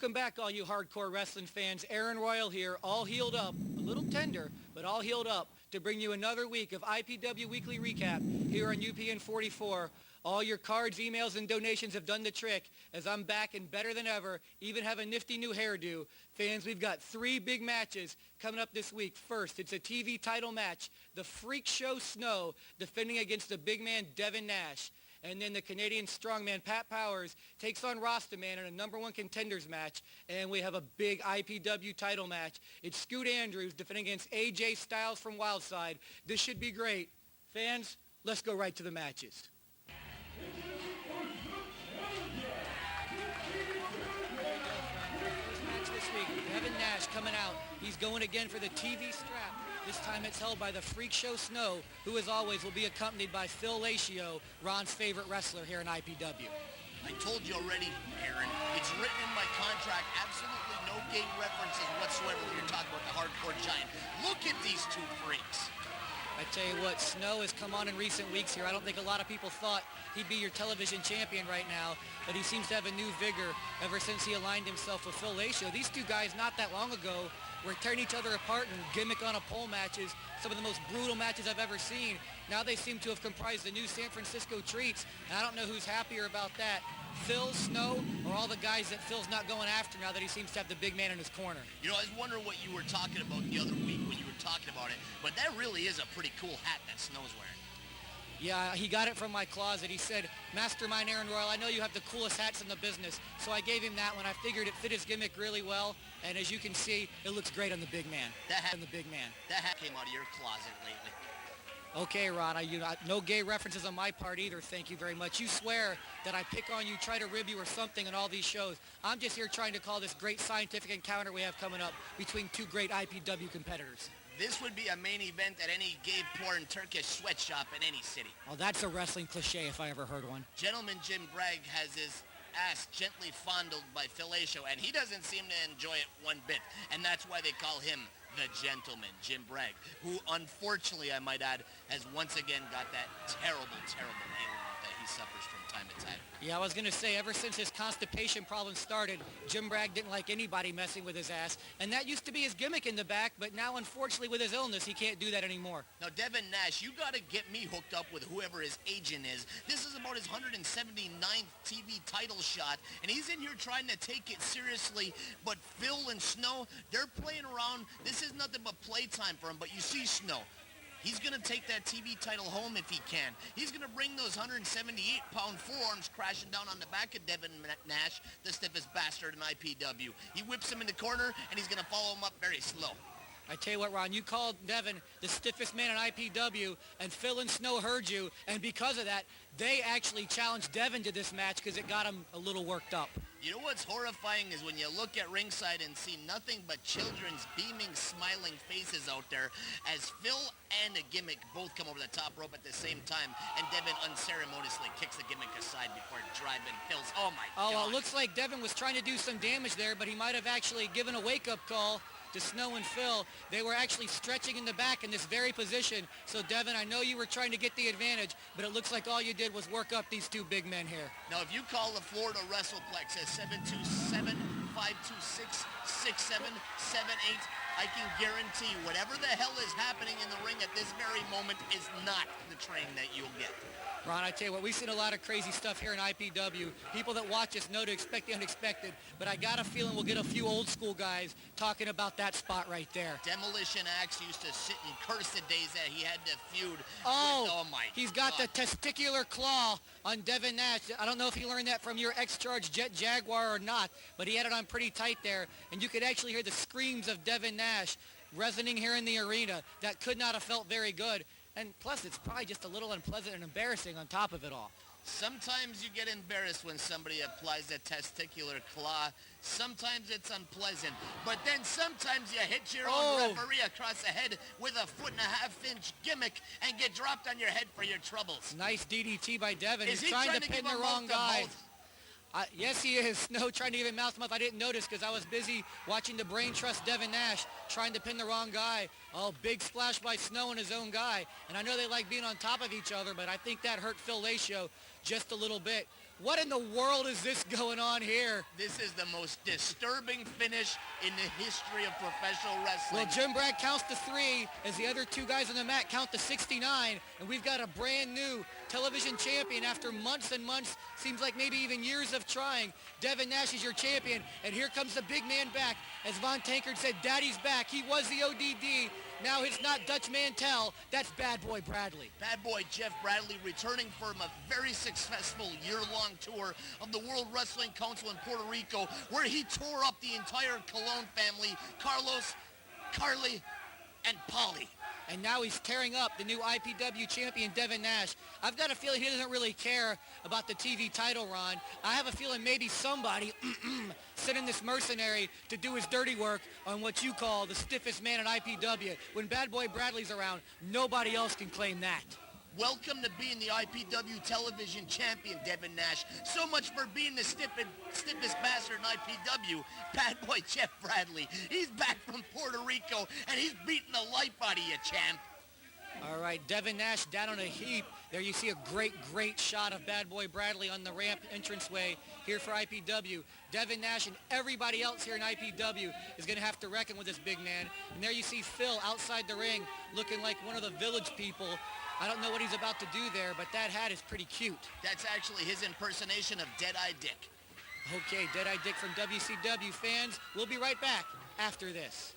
Welcome back, all you hardcore wrestling fans. Aaron Royal here, all healed up, a little tender, but all healed up to bring you another week of IPW Weekly Recap here on UPN 44. All your cards, emails, and donations have done the trick as I'm back and better than ever, even have a nifty new hairdo. Fans, we've got 3 big matches coming up this week. First, it's a TV title match. The Freak Show Snow defending against the big man Devin Nash. And then the Canadian strongman Pat Powers takes on Rastaman in a number 1 contenders match. And we have a big IPW title match. It's Scoot Andrews defending against AJ Styles from Wildside. This should be great. Fans, let's go right to the matches. First match this week, Devin Nash coming out. He's going again for the TV strap. This time it's held by the Freak Show Snow, who as always will be accompanied by Phil Lacio, Ron's favorite wrestler here in IPW. I told you already, Aaron. It's written in my contract. Absolutely no gay references whatsoever when you're talking about the hardcore giant. Look at these 2 freaks. I tell you what, Snow has come on in recent weeks here. I don't think a lot of people thought he'd be your television champion right now, but he seems to have a new vigor ever since he aligned himself with Phil Lacio. These 2 guys not that long ago were tearing each other apart in gimmick on a pole matches, some of the most brutal matches I've ever seen. Now they seem to have comprised the new San Francisco Treats, and I don't know who's happier about that, Phil, Snow, or all the guys that Phil's not going after now that he seems to have the big man in his corner. You know, I was wondering what you were talking about the other week when you were talking about it, but that really is a pretty cool hat that Snow's wearing. Yeah, he got it from my closet. He said, Mastermind Aaron Royal, I know you have the coolest hats in the business. So I gave him that one. I figured it fit his gimmick really well. And as you can see, it looks great on the big man. That hat came out of your closet lately. Okay, Ron, no gay references on my part either, thank you very much. You swear that I pick on you, try to rib you or something on all these shows. I'm just here trying to call this great scientific encounter we have coming up between 2 great IPW competitors. This would be a main event at any gay porn Turkish sweatshop in any city. Oh, that's a wrestling cliche if I ever heard one. Gentleman Jim Bragg has his ass gently fondled by Phil Lacio, and he doesn't seem to enjoy it one bit. And that's why they call him the gentleman, Jim Bragg, who unfortunately, I might add, has once again got that terrible, terrible ailment that he suffers from time to time. Yeah, I was going to say, ever since his constipation problem started, Jim Bragg didn't like anybody messing with his ass. And that used to be his gimmick in the back, but now, unfortunately, with his illness, he can't do that anymore. Now, Devin Nash, you got to get me hooked up with whoever his agent is. This is about his 179th TV title shot, and he's in here trying to take it seriously. But Phil and Snow, they're playing around. This is nothing but playtime for him, but you see Snow. He's going to take that TV title home if he can. He's going to bring those 178-pound forearms crashing down on the back of Devin Nash, the stiffest bastard in IPW. He whips him in the corner, and he's going to follow him up very slow. I tell you what, Ron, you called Devin the stiffest man in IPW, and Phil and Snow heard you, and because of that, they actually challenged Devin to this match because it got him a little worked up. You know what's horrifying is when you look at ringside and see nothing but children's beaming, smiling faces out there as Phil and a gimmick both come over the top rope at the same time, and Devin unceremoniously kicks the gimmick aside before driving Phil's. Oh, my God. Oh, it looks like Devin was trying to do some damage there, but he might have actually given a wake-up call to Snow and Phil. They were actually stretching in the back in this very position. So, Devin, I know you were trying to get the advantage, but it looks like all you did was work up these 2 big men here. Now, if you call the Florida WrestlePlex at 727-526-6778, I can guarantee whatever the hell is happening in the ring at this very moment is not the train that you'll get. Ron, I tell you what, we've seen a lot of crazy stuff here in IPW. People that watch us know to expect the unexpected, but I got a feeling we'll get a few old school guys talking about that spot right there. Demolition Axe used to sit and curse the days that he had to feud with, he's got the testicular claw on Devin Nash. I don't know if he learned that from your X-Charge Jet Jaguar or not, but he had it on pretty tight there, and you could actually hear the screams of Devin Nash resonating here in the arena. That could not have felt very good. And plus, it's probably just a little unpleasant and embarrassing on top of it all. Sometimes you get embarrassed when somebody applies a testicular claw. Sometimes it's unpleasant. But then sometimes you hit your own referee across the head with a 1.5-inch gimmick and get dropped on your head for your troubles. Nice DDT by Devin. Is He's he trying to pin the wrong guy. Mouth? Yes, he is. Snow trying to give him mouth-to-mouth. I didn't notice because I was busy watching the Brain Trust Devin Nash trying to pin the wrong guy. Oh, big splash by Snow and his own guy. And I know they like being on top of each other, but I think that hurt Phil Lacio just a little bit. What in the world is this going on here? This is the most disturbing finish in the history of professional wrestling. Well, Jim Bragg counts to 3 as the other 2 guys on the mat count to 69, and we've got a brand new television champion after months and months, seems like maybe even years of trying. Devin Nash is your champion, and here comes the big man back. As Von Tankard said, Daddy's back. He was the ODD. Now it's not Dutch Mantel. That's Bad Boy Bradley. Bad Boy Jeff Bradley returning from a very successful year-long tour of the World Wrestling Council in Puerto Rico, where he tore up the entire Colon family, Carlos, Carly, and Polly. And now he's tearing up the new IPW champion, Devin Nash. I've got a feeling he doesn't really care about the TV title run. I have a feeling maybe somebody sent in this mercenary to do his dirty work on what you call the stiffest man in IPW. When Bad Boy Bradley's around, nobody else can claim that. Welcome to being the IPW television champion, Devin Nash. So much for being the stiffest bastard in IPW. Bad Boy Jeff Bradley. He's back from Puerto Rico, and he's beating the life out of you, champ. All right, Devin Nash down on a heap. There you see a great shot of Bad Boy Bradley on the ramp entranceway here for IPW. Devin Nash and everybody else here in IPW is going to have to reckon with this big man. And there you see Phil outside the ring looking like one of the village people. I don't know what he's about to do there, but that hat is pretty cute. That's actually his impersonation of Dead-Eye Dick. Okay, Dead-Eye Dick from WCW fans. We'll be right back after this.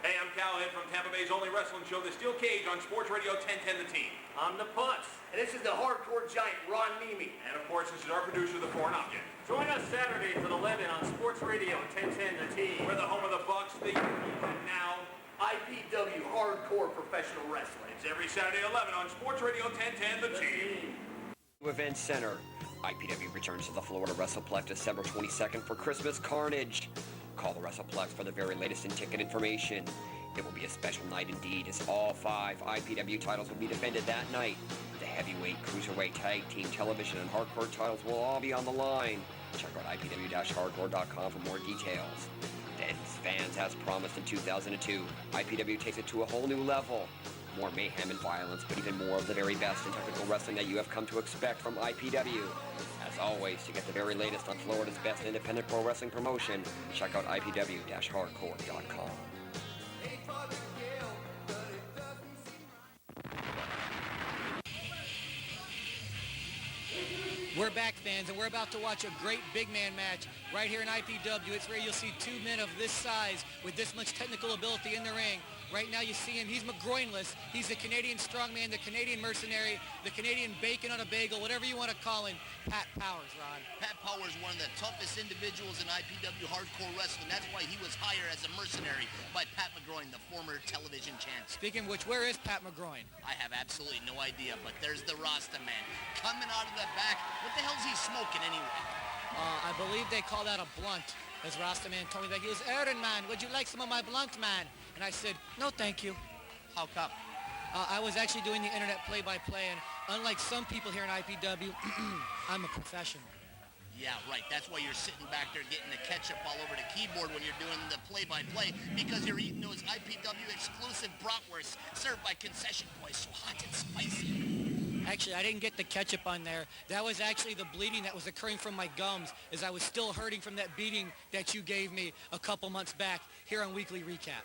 Hey, I'm Callahan from Tampa Bay's only wrestling show, The Steel Cage, on Sports Radio 1010 The Team. I'm the Punch, and this is the hardcore giant, Ron Niemi. And of course, this is our producer, The Foreign Object. Join us Saturdays at 11 on Sports Radio 1010 The Team. We're the home of the Bucks, the and now IPW Hardcore Professional Wrestling. it's every Saturday at 11 on Sports Radio 1010 The Team. Event Center. IPW returns to the Florida WrestlePlex December 22nd for Christmas Carnage. Call the WrestlePlex for the very latest in ticket information. It will be a special night indeed, as all 5 IPW titles will be defended that night. The heavyweight, cruiserweight, tag team, television, and hardcore titles will all be on the line. Check out IPW-hardcore.com for more details. As fans as promised in 2002, IPW takes it to a whole new level. More mayhem and violence, but even more of the very best in technical wrestling that you have come to expect from IPW. As always, to get the very latest on Florida's best independent pro wrestling promotion, check out IPW-hardcore.com. We're back, fans, and we're about to watch a great big man match right here in IPW. It's where you'll see 2 men of this size with this much technical ability in the ring. Right now you see him, he's McGroinless. He's the Canadian strongman, the Canadian mercenary, the Canadian bacon on a bagel, whatever you want to call him, Pat Powers, Ron. Pat Powers, one of the toughest individuals in IPW hardcore wrestling. That's why he was hired as a mercenary by Pat McGroin, the former television champ. Speaking of which, where is Pat McGroin? I have absolutely no idea, but there's the Rastaman coming out of the back. What the hell's he smoking anyway? I believe they call that a blunt, as Rastaman told me that. He goes, Aaron, man, would you like some of my blunt, man? And I said, no, thank you. How come? I was actually doing the internet play-by-play, and unlike some people here in IPW, I'm a professional. Yeah, right. That's why you're sitting back there getting the ketchup all over the keyboard when you're doing the play-by-play, because you're eating those IPW exclusive bratwursts served by Concession Boys, so hot and spicy. Actually, I didn't get the ketchup on there. That was actually the bleeding that was occurring from my gums, as I was still hurting from that beating that you gave me a couple months back here on Weekly Recap.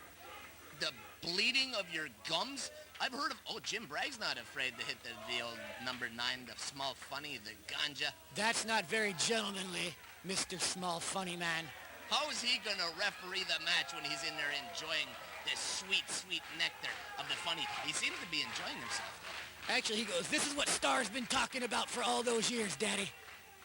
The bleeding of your gums? I've heard of, Jim Bragg's not afraid to hit the old number 9, the small funny, the ganja. That's not very gentlemanly, Mr. Small Funny Man. How is he going to referee the match when he's in there enjoying the sweet, sweet nectar of the funny? He seems to be enjoying himself, though. Actually, he goes, this is what Star's been talking about for all those years, Daddy.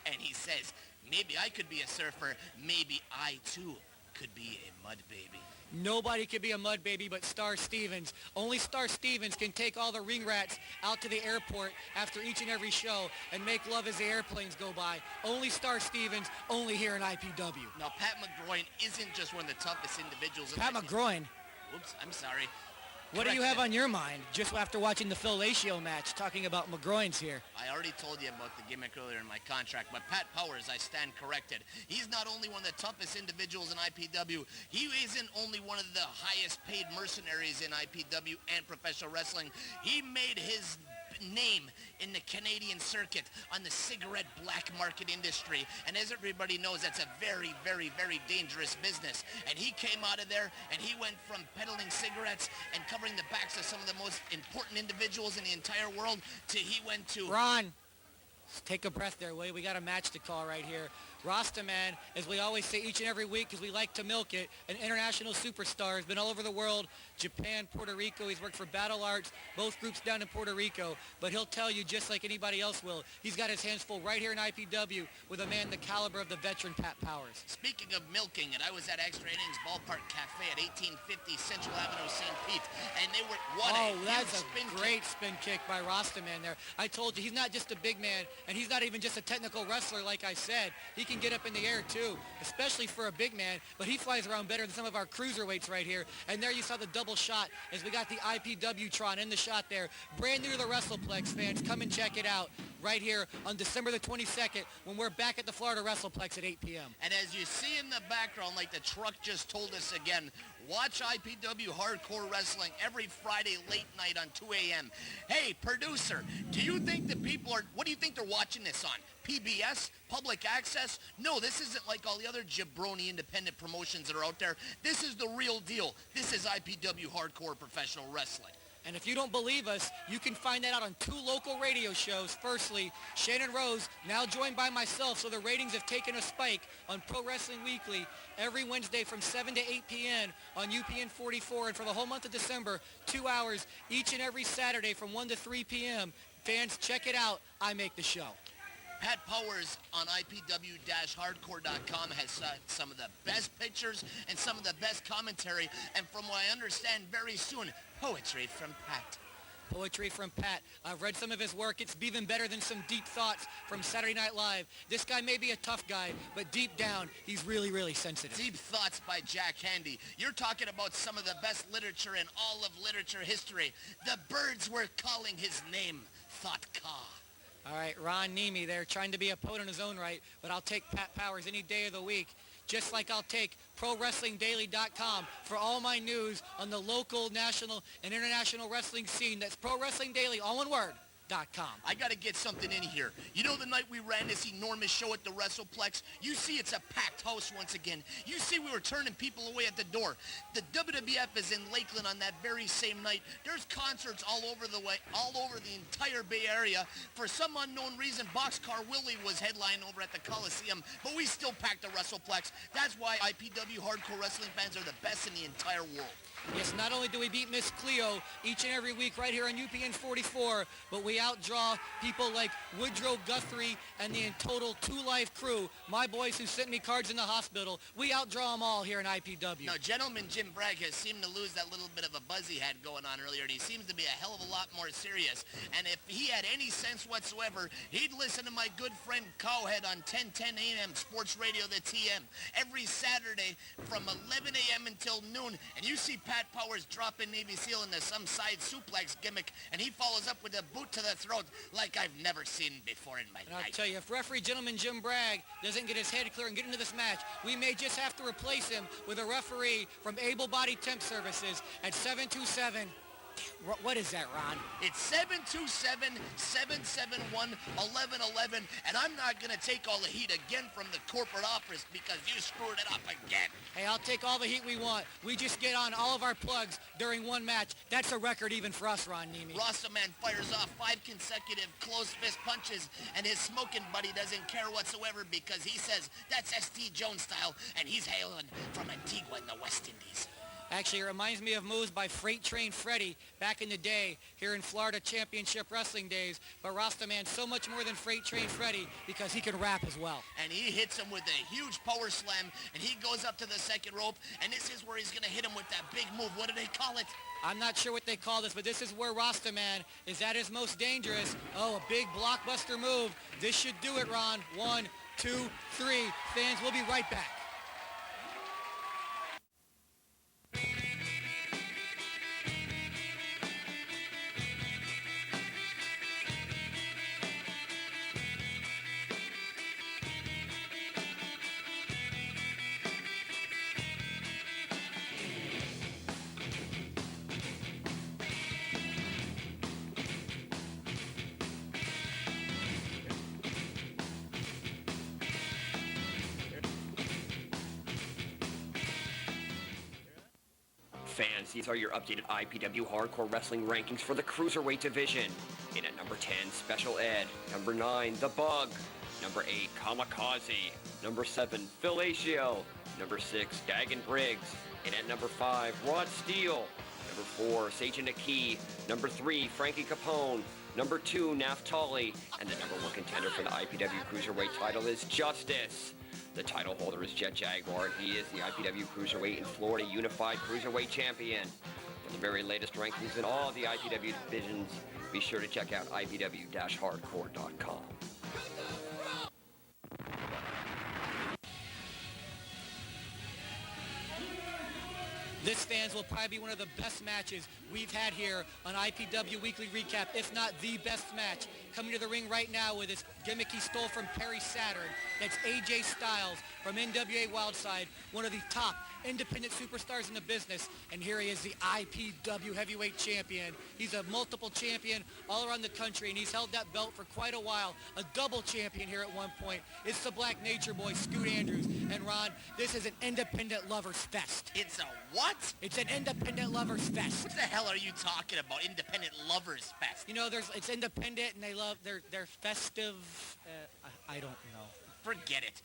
And he says, maybe I could be a surfer. Maybe I, too, could be a mud baby. Nobody could be a mud baby but Star Stevens. Only Star Stevens can take all the ring rats out to the airport after each and every show and make love as the airplanes go by. Only Star Stevens, only here in IPW. Now, Pat McGroin isn't just one of the toughest individuals in Pat McGroin? Oops, I'm sorry. What do you have on your mind, just after watching the Fellatio match, talking about McGroin's here? I already told you about the gimmick earlier in my contract, but Pat Powers, I stand corrected. He's not only one of the toughest individuals in IPW, he isn't only one of the highest paid mercenaries in IPW and professional wrestling. He made his name in the Canadian circuit on the cigarette black market industry. And as everybody knows, that's a very, very, very dangerous business. And he came out of there and he went from peddling cigarettes and covering the backs of some of the most important individuals in the entire world to he went to... Ron, take a breath there, will you? We got a match to call right here. Rastaman, as we always say each and every week because we like to milk it, an international superstar, has been all over the world, Japan, Puerto Rico. He's worked for Battle Arts, both groups down in Puerto Rico. But he'll tell you just like anybody else will, he's got his hands full right here in IPW with a man the caliber of the veteran Pat Powers. Speaking of milking it, I was at Extra Innings Ballpark Cafe at 1850 Central Avenue, St. Pete, and they were, that's a great spin kick by Rastaman there. I told you, he's not just a big man, and he's not even just a technical wrestler like I said. He can get up in the air too, especially for a big man, but he flies around better than some of our cruiserweights right here. And there you saw the double shot as we got the IPW-tron in the shot there. Brand new to the WrestlePlex, fans. Come and check it out right here on December the 22nd when we're back at the Florida WrestlePlex at 8 p.m. And as you see in the background, like the truck just told us again, watch IPW Hardcore Wrestling every Friday late night on 2 a.m. Hey, producer, do you think the people are, what do you think they're watching this on? PBS? Public access? No, this isn't like all the other jabroni independent promotions that are out there. This is the real deal. This is IPW Hardcore Professional Wrestling. And if you don't believe us, you can find that out on 2 local radio shows. Firstly, Shannon Rose, now joined by myself, so the ratings have taken a spike on Pro Wrestling Weekly every Wednesday from 7 to 8 p.m. on UPN 44. And for the whole month of December, 2 hours each and every Saturday from 1 to 3 p.m. Fans, check it out. I make the show. Pat Powers on IPW-hardcore.com has some of the best pictures and some of the best commentary. And from what I understand, very soon, poetry from Pat. Poetry from Pat. I've read some of his work. It's even better than some deep thoughts from Saturday Night Live. This guy may be a tough guy, but deep down, he's really, really sensitive. Deep Thoughts by Jack Handy. You're talking about some of the best literature in all of literature history. The birds were calling his name, Thought Ka. All right, Ron Niemi there, trying to be a poet in his own right, but I'll take Pat Powers any day of the week, just like I'll take ProWrestlingDaily.com for all my news on the local, national, and international wrestling scene. That's Pro Wrestling Daily, all one word, I got to get something in here. You know the night we ran this enormous show at the WrestlePlex? You see it's a packed house once again. You see we were turning people away at the door. The WWF is in Lakeland on that very same night. There's concerts all over the entire Bay Area. For some unknown reason, Boxcar Willie was headlining over at the Coliseum, but we still packed the WrestlePlex. That's why IPW Hardcore Wrestling fans are the best in the entire world. Yes, not only do we beat Miss Cleo each and every week right here on UPN 44, but we outdraw people like Woodrow Guthrie and the in total 2 Life crew, my boys who sent me cards in the hospital. We outdraw them all here in IPW. Now, gentleman Jim Bragg has seemed to lose that little bit of a buzz he had going on earlier, and he seems to be a hell of a lot more serious. And if he had any sense whatsoever, he'd listen to my good friend Cowhead on 1010 a.m. Sports Radio, the TM, every Saturday from 11 a.m. until noon. And you see Pat Powers dropping Navy SEAL into some side suplex gimmick, and he follows up with a boot to the throat like I've never seen before in my and life. I'll tell you, if referee gentleman Jim Bragg doesn't get his head clear and get into this match, we may just have to replace him with a referee from Able Body Temp Services at 727. What is that, Ron? It's 727-771-1111, and I'm not going to take all the heat again from the corporate office because you screwed it up again. Hey, I'll take all the heat we want. We just get on all of our plugs during one match. That's a record even for us, Ron Niemi. Rastaman fires off 5 consecutive closed fist punches, and his smoking buddy doesn't care whatsoever because he says that's S.T. Jones style, and he's hailing from Antigua in the West Indies. Actually, it reminds me of moves by Freight Train Freddy back in the day here in Florida Championship Wrestling days. But Rastaman so much more than Freight Train Freddy because he can rap as well. And he hits him with a huge power slam, and he goes up to the second rope, and this is where he's going to hit him with that big move. What do they call it? I'm not sure what they call this, but this is where Rastaman is at his most dangerous. Oh, a big blockbuster move. This should do it, Ron. 1, 2, 3. Fans, we'll be right back. Fans, these are your updated IPW Hardcore Wrestling rankings for the Cruiserweight division. In at number 10, Special Ed. Number 9, The Bug. Number 8, Kamikaze. Number 7, Fellatio. Number 6, Dagon Briggs. In at number 5, Rod Steele. Number 4, Sage Naki. Number 3, Frankie Capone. Number 2, Naftali. And the number 1 contender for the IPW Cruiserweight title is Justice. The title holder is Jet Jaguar, and he is the IPW Cruiserweight and Florida Unified Cruiserweight Champion. For the very latest rankings in all of the IPW divisions, be sure to check out IPW-hardcore.com. This, fans, will probably be one of the best matches we've had here on IPW Weekly Recap, if not the best match. Coming to the ring right now with his gimmick he stole from Perry Saturn. That's AJ Styles from NWA Wildside, one of the top independent superstars in the business. And here he is, the IPW Heavyweight Champion. He's a multiple champion all around the country, and he's held that belt for quite a while. A double champion here at one point. It's the Black Nature Boy, Scoot Andrews. And Ron, this is an independent lovers fest. It's a what? It's an independent lovers fest. What the hell are you talking about? Independent lovers fest? You know, it's independent, and they love, they're festive. I don't know. Forget it.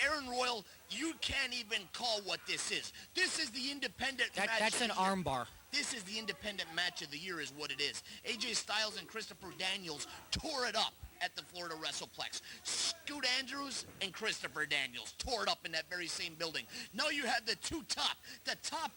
Aaron Royal, you can't even call what this is. This is the independent match. That's an armbar. This is the independent match of the year is what it is. AJ Styles and Christopher Daniels tore it up at the Florida WrestlePlex. Scoot Andrews and Christopher Daniels tore it up in that very same building. Now you have the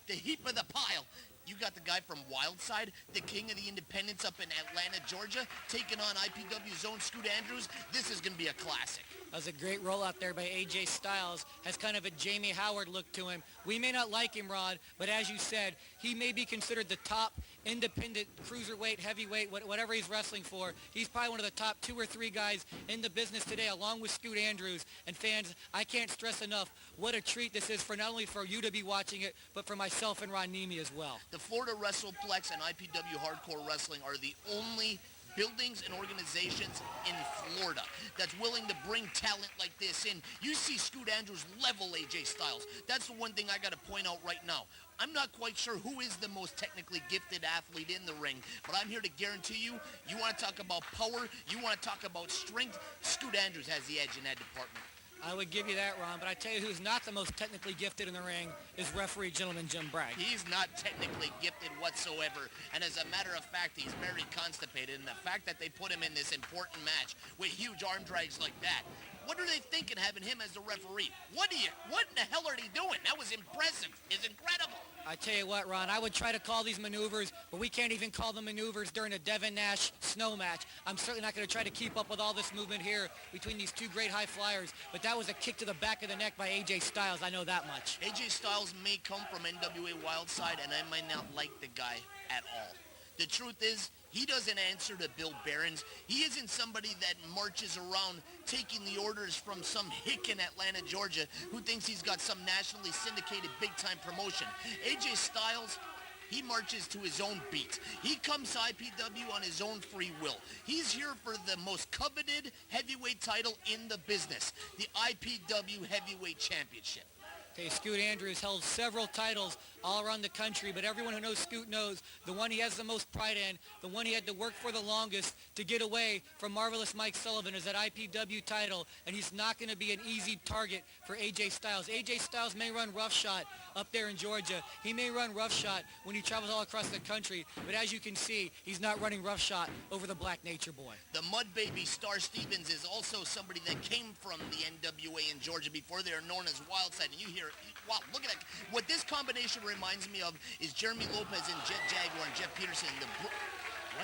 the heap of the pile. You got the guy from Wildside, the king of the independents up in Atlanta, Georgia, taking on IPW's own Scoot Andrews. This is going to be a classic. That was a great rollout there by AJ Styles. Has kind of a Jamie Howard look to him. We may not like him, Rod, but as you said, he may be considered the top independent cruiserweight, heavyweight, whatever he's wrestling for. He's probably one of the top 2 or 3 guys in the business today, along with Scoot Andrews. And fans, I can't stress enough what a treat this is for not only for you to be watching it, but for myself and Ron Niemi as well. The Florida WrestlePlex and IPW Hardcore Wrestling are the only buildings and organizations in Florida that's willing to bring talent like this in. You see Scoot Andrews level AJ Styles. That's the one thing I got to point out right now. I'm not quite sure who is the most technically gifted athlete in the ring, but I'm here to guarantee you, you want to talk about power, you want to talk about strength, Scoot Andrews has the edge in that department. I would give you that, Ron, but I tell you who's not the most technically gifted in the ring is referee gentleman Jim Bragg. He's not technically gifted whatsoever, and as a matter of fact, he's very constipated, and the fact that they put him in this important match with huge arm drags like that, what are they thinking having him as the referee? What in the hell are they doing? That was impressive. It's incredible. I tell you what, Ron, I would try to call these maneuvers, but we can't even call them maneuvers during a Devin Nash snow match. I'm certainly not going to try to keep up with all this movement here between these 2 great high flyers, but that was a kick to the back of the neck by AJ Styles. I know that much. AJ Styles may come from NWA Wildside, and I might not like the guy at all. The truth is, he doesn't answer to Bill Behrens. He isn't somebody that marches around taking the orders from some hick in Atlanta, Georgia, who thinks he's got some nationally syndicated big-time promotion. AJ Styles, he marches to his own beat. He comes to IPW on his own free will. He's here for the most coveted heavyweight title in the business, the IPW Heavyweight Championship. Okay, Scoot Andrews held several titles all around the country, but everyone who knows Scoot knows the one he has the most pride in, the one he had to work for the longest to get away from Marvelous Mike Sullivan is that IPW title, and he's not going to be an easy target for AJ Styles. AJ Styles may run roughshod up there in Georgia. He may run roughshod when he travels all across the country, but as you can see, he's not running roughshod over the Black Nature Boy. The Mud Baby Star Stevens is also somebody that came from the NWA in Georgia before they are known as Wildside, and you hear, wow, look at that. What this combination reminds me of is Jeremy Lopez and Jet Jaguar and Jeff Peterson. What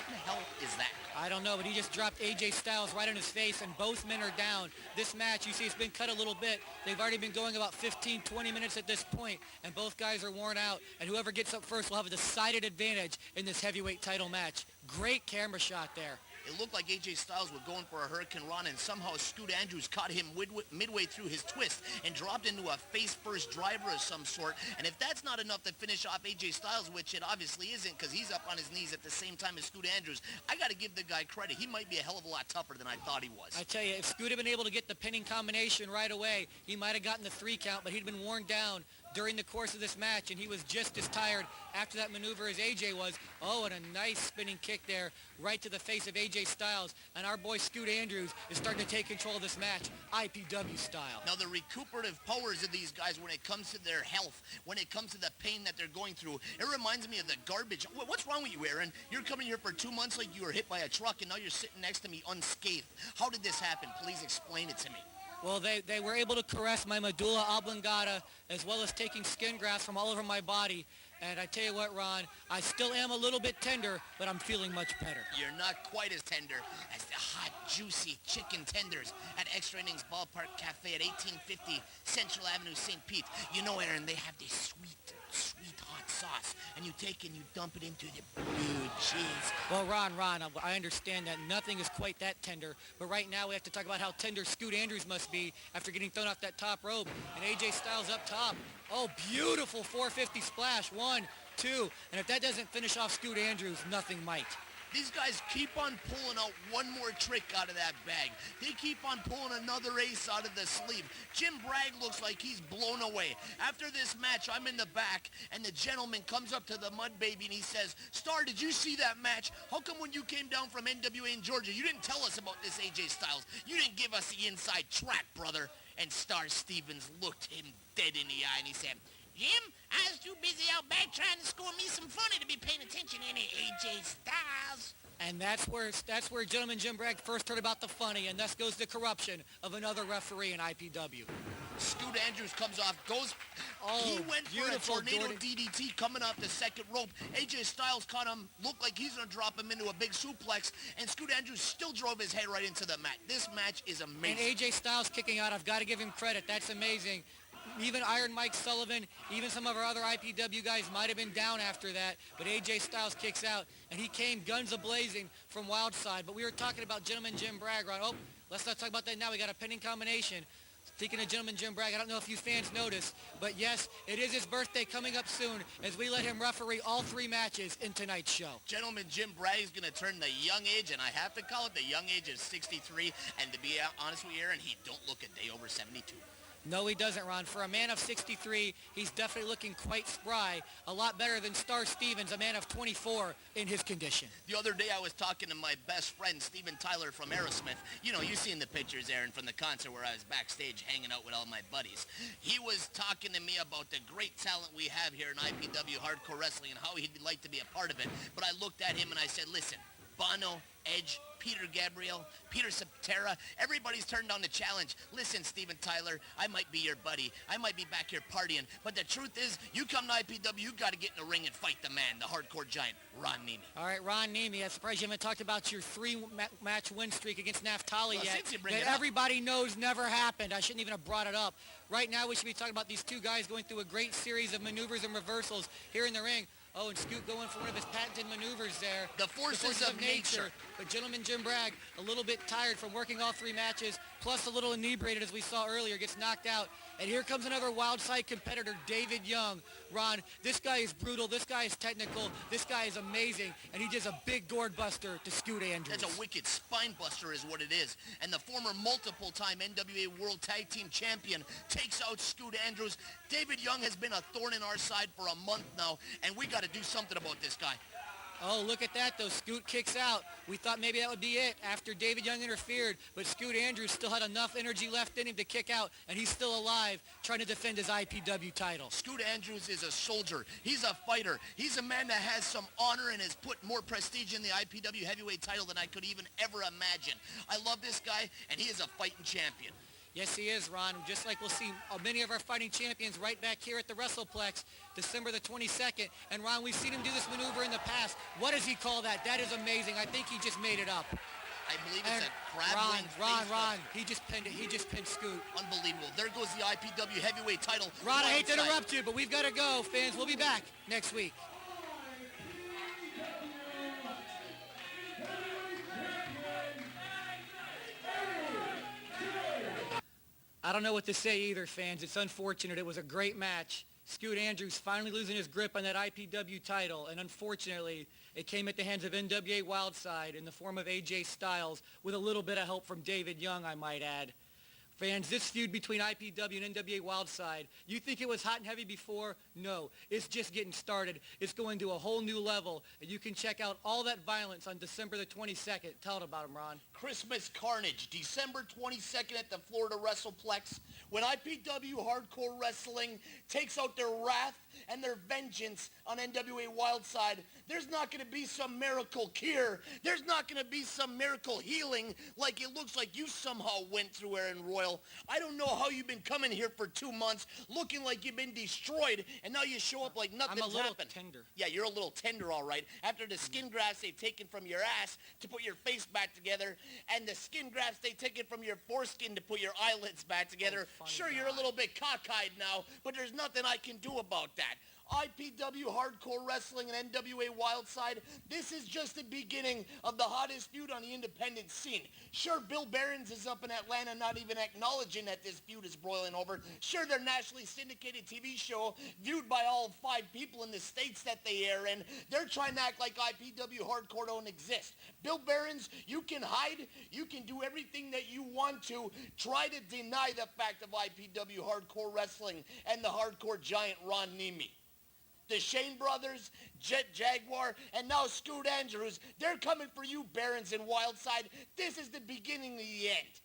in the hell is that? I don't know, but he just dropped AJ Styles right in his face, and both men are down. This match, you see, it's been cut a little bit. They've already been going about 15, 20 minutes at this point, and both guys are worn out, and whoever gets up first will have a decided advantage in this heavyweight title match. Great camera shot there. It looked like AJ Styles was going for a Hurricane Run, and somehow Scoot Andrews caught him midway through his twist and dropped into a face-first driver of some sort. And if that's not enough to finish off AJ Styles, which it obviously isn't because he's up on his knees at the same time as Scoot Andrews, I got to give the guy credit. He might be a hell of a lot tougher than I thought he was. I tell you, if Scoot had been able to get the pinning combination right away, he might have gotten the 3 count, but he'd been worn down during the course of this match, and he was just as tired after that maneuver as AJ was. Oh, and a nice spinning kick there right to the face of AJ Styles, and our boy Scoot Andrews is starting to take control of this match, IPW style. Now, the recuperative powers of these guys when it comes to their health, when it comes to the pain that they're going through, it reminds me of the garbage. What's wrong with you, Aaron? You're coming here for 2 months like you were hit by a truck, and now you're sitting next to me unscathed. How did this happen? Please explain it to me. Well, they were able to caress my medulla oblongata as well as taking skin grafts from all over my body. And I tell you what, Ron, I still am a little bit tender, but I'm feeling much better. You're not quite as tender as the hot, juicy chicken tenders at Extra Innings Ballpark Cafe at 1850 Central Avenue, St. Pete. You know, Aaron, they have this sweet hot sauce, and you take and you dump it into the blue cheese. Well, Ron, I understand that nothing is quite that tender, but right now we have to talk about how tender Scoot Andrews must be after getting thrown off that top rope. And AJ Styles up top. Oh, beautiful 450 splash. 1, 2, and if that doesn't finish off Scoot Andrews, nothing might. These guys keep on pulling out one more trick out of that bag. They keep on pulling another ace out of the sleeve. Jim Bragg looks like he's blown away. After this match, I'm in the back, and the gentleman comes up to the Mud Baby, and he says, Star, did you see that match? How come when you came down from NWA in Georgia, you didn't tell us about this AJ Styles? You didn't give us the inside track, brother. And Star Stevens looked him dead in the eye, and he said, Jim, I was too busy out back trying to score me some funny to be paying attention to any AJ Styles. And that's where Gentleman Jim Bragg first heard about the funny, and thus goes the corruption of another referee in IPW. Scoot Andrews comes off, goes. Oh, he went for a tornado Jordan. DDT coming off the second rope. AJ Styles caught him, looked like he's going to drop him into a big suplex, and Scoot Andrews still drove his head right into the mat. This match is amazing. And AJ Styles kicking out, I've got to give him credit. That's amazing. Even Iron Mike Sullivan, even some of our other IPW guys might have been down after that, but AJ Styles kicks out, and he came guns a-blazing from Wildside. But we were talking about Gentleman Jim Bragg, right? Oh, let's not talk about that now. We got a pending combination. Speaking of Gentleman Jim Bragg, I don't know if you fans noticed, but yes, it is his birthday coming up soon as we let him referee all 3 matches in tonight's show. Gentleman Jim Bragg is going to turn the young age, and I have to call it the young age of 63, and to be honest with you, Aaron, he don't look a day over 72. No, he doesn't, Ron. For a man of 63, he's definitely looking quite spry. A lot better than Star Stevens, a man of 24, in his condition. The other day I was talking to my best friend, Steven Tyler from Aerosmith. You know, you've seen the pictures, Aaron, from the concert where I was backstage hanging out with all my buddies. He was talking to me about the great talent we have here in IPW Hardcore Wrestling and how he'd like to be a part of it. But I looked at him and I said, listen, Bono, Edge, Peter Gabriel, Peter Cetera, everybody's turned down the challenge. Listen, Steven Tyler, I might be your buddy. I might be back here partying. But the truth is, you come to IPW, you got to get in the ring and fight the man, the hardcore giant, Ron Niemi. All right, Ron Niemi, I'm surprised you haven't talked about your 3-match win streak against Naftali Well, yet. since you bring that it up. Everybody knows never happened. I shouldn't even have brought it up. Right now, we should be talking about these 2 guys going through a great series of maneuvers and reversals here in the ring. Oh, and Scoot going for one of his patented maneuvers there. The forces of nature. But Gentleman Jim Bragg, a little bit tired from working all 3 matches, plus a little inebriated as we saw earlier, gets knocked out. And here comes another wild side competitor, David Young. Ron, this guy is brutal, this guy is technical, this guy is amazing, and he does a big gourd buster to Scoot Andrews. That's a wicked spine buster is what it is. And the former multiple-time NWA World Tag Team Champion takes out Scoot Andrews. David Young has been a thorn in our side for a month now, and we got to do something about this guy. Oh, look at that, though. Scoot kicks out. We thought maybe that would be it after David Young interfered, but Scoot Andrews still had enough energy left in him to kick out, and he's still alive trying to defend his IPW title. Scoot Andrews is a soldier. He's a fighter. He's a man that has some honor and has put more prestige in the IPW heavyweight title than I could even ever imagine. I love this guy, and he is a fighting champion. Yes, he is, Ron. Just like we'll see many of our fighting champions right back here at the WrestlePlex, December the 22nd. And, Ron, we've seen him do this maneuver in the past. What does he call that? That is amazing. I think he just made it up. I believe it's a crab wing. Ron, he just pinned it. He just pinned Scoot. Unbelievable. There goes the IPW heavyweight title. Ron, I hate to interrupt you, but we've got to go, fans. We'll be back next week. I don't know what to say either, fans. It's unfortunate. It was a great match. Scoot Andrews finally losing his grip on that IPW title, and unfortunately, it came at the hands of NWA Wildside in the form of AJ Styles with a little bit of help from David Young, I might add. Fans, this feud between IPW and NWA Wildside, you think it was hot and heavy before? No, it's just getting started. It's going to a whole new level, and you can check out all that violence on December the 22nd. Tell it about him, Ron. Christmas Carnage, December 22nd at the Florida WrestlePlex, when IPW Hardcore Wrestling takes out their wrath and their vengeance on NWA Wildside. There's not going to be some miracle cure. There's not going to be some miracle healing like it looks like you somehow went through, Aaron Royal. I don't know how you've been coming here for 2 months looking like you've been destroyed, and now you show up like nothing's happened. I'm a little tender. Yeah, you're a little tender, all right. After the skin grafts they've taken from your ass to put your face back together, and the skin grafts they taken from your foreskin to put your eyelids back together, sure, you're a little bit cockeyed now, but there's nothing I can do about that. IPW Hardcore Wrestling and NWA Wildside, this is just the beginning of the hottest feud on the independent scene. Sure, Bill Behrens is up in Atlanta not even acknowledging that this feud is broiling over. Sure, their nationally syndicated TV show, viewed by all 5 people in the states that they air in, they're trying to act like IPW Hardcore don't exist. Bill Behrens, you can hide, you can do everything that you want to, try to deny the fact of IPW Hardcore Wrestling and the hardcore giant Ron Niemi. The Shane Brothers, Jet Jaguar, and now Scoot Andrews, they're coming for you, Barons and Wildside. This is the beginning of the end.